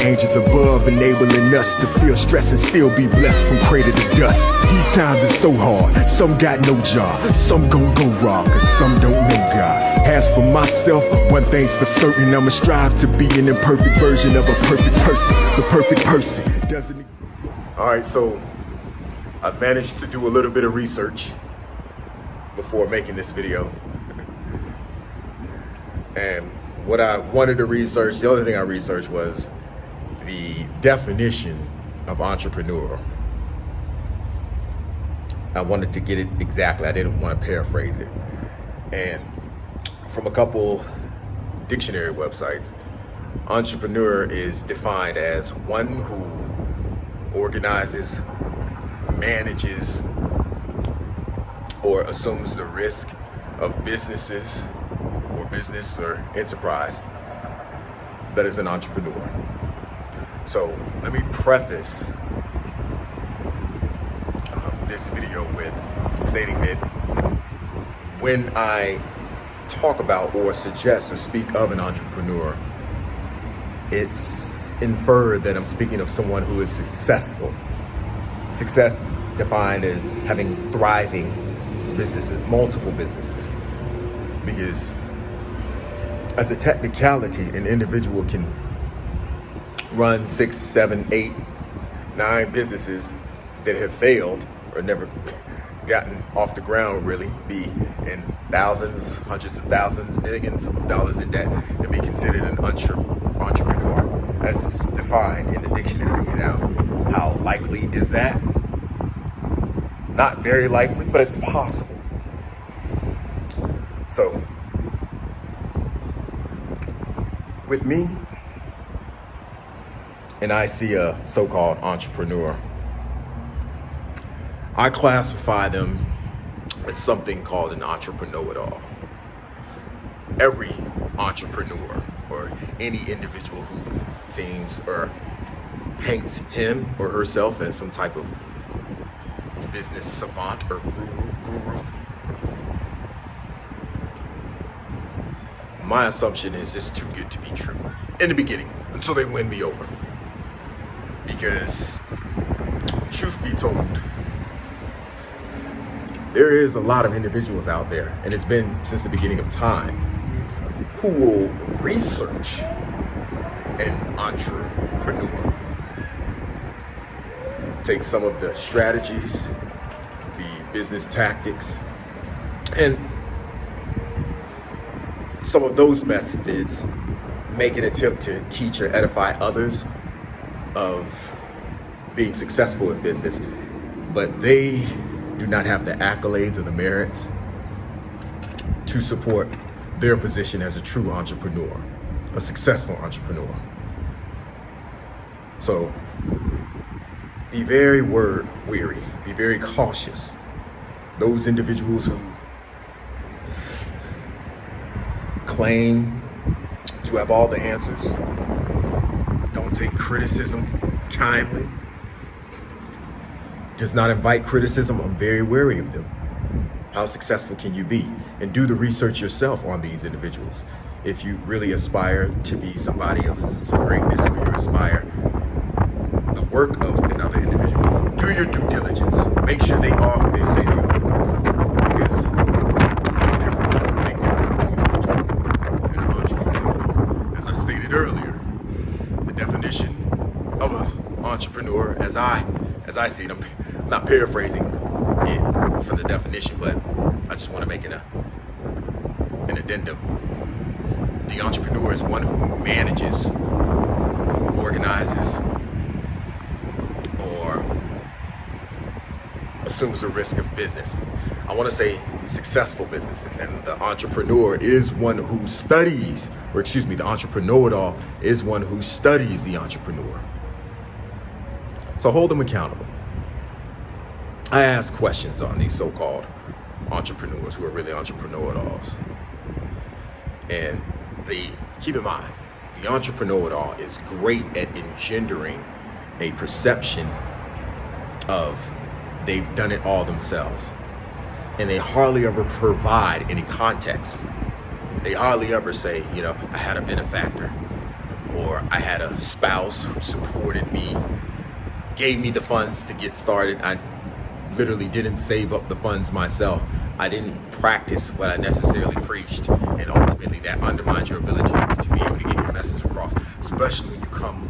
angels above, enabling us to feel stress and still be blessed from cradle to dust. These times is so hard, some got no job, some gon' go wrong, cause some don't know God. As for myself, one thing's for certain, I'ma strive to be an imperfect version of a perfect person. The perfect person doesn't exist. Alright, so I managed to do a little bit of research before making this video. And what I wanted to research, the other thing I researched was the definition of entrepreneur. I wanted to get it exactly. I didn't want to paraphrase it. And from a couple dictionary websites, entrepreneur is defined as one who organizes, manages, or assumes the risk of business or enterprise that is an entrepreneur. So let me preface this video with stating that when I talk about or suggest or speak of an entrepreneur, it's inferred that I'm speaking of someone who is successful. Success defined as having thriving businesses, multiple businesses. Because as a technicality, an individual can run 6, 7, 8, 9 businesses that have failed or never gotten off the ground, really, be in thousands, hundreds of thousands, millions of dollars in debt, and be considered an entrepreneur as is defined in the dictionary. Now, how likely is that? Not very likely, but it's possible. So, with me, and I see a so-called entrepreneur, I classify them as something called an Entrepre-Know-It-All. Every entrepreneur or any individual who seems or paints him or herself as some type of business savant or guru. My assumption is it's too good to be true in the beginning until they win me over. Because truth be told, there is a lot of individuals out there, and it's been since the beginning of time, who will research an entrepreneur. Take some of the strategies, the business tactics, and some of those methods make an attempt to teach or edify others of being successful in business, but they do not have the accolades or the merits to support their position as a true entrepreneur, a successful entrepreneur. So be very word weary, be very cautious. Those individuals who claim to have all the answers, don't take criticism kindly, does not invite criticism, I'm very wary of them. How successful can you be? And do the research yourself on these individuals. If you really aspire to be somebody of some greatness, or you aspire the work of another individual, do your due diligence. Make sure they are who they say they are. Because there's a difference, a big difference between an entrepreneur and an entrepreneur. As I stated earlier, the definition of an entrepreneur, as I see it, I'm not paraphrasing it from the definition, but I just want to make it an addendum. The entrepreneur is one who manages, organizes, or assumes the risk of business. I want to say successful businesses, and the entrepreneur is one who studies, the Entrepre-Know-It-All is one who studies the entrepreneur. So hold them accountable. I ask questions on these so-called entrepreneurs who are really Entrepre-Know-It-Alls. And keep in mind, the Entrepre-Know-It-All is great at engendering a perception of they've done it all themselves. And they hardly ever provide any context. They hardly ever say, I had a benefactor, or I had had a spouse who supported me, gave me the funds to get started. I literally didn't save up the funds myself. I didn't practice what I necessarily preached, and ultimately that undermines your ability to be able to get your message across, especially when you come,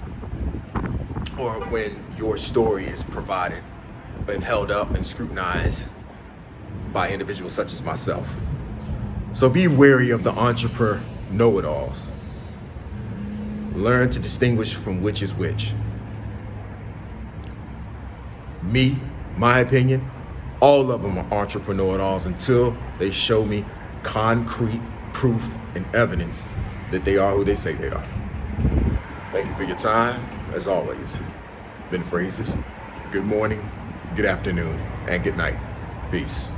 or when your story is provided and held up and scrutinized by individuals such as myself. So be wary of the Entrepre-Know-It-Alls. Learn to distinguish from which is which. Me, my opinion, all of them are Entrepre-Know-It-Alls until they show me concrete proof and evidence that they are who they say they are. Thank you for your time. As always, BenPhrases. Good morning, good afternoon, and good night. Peace.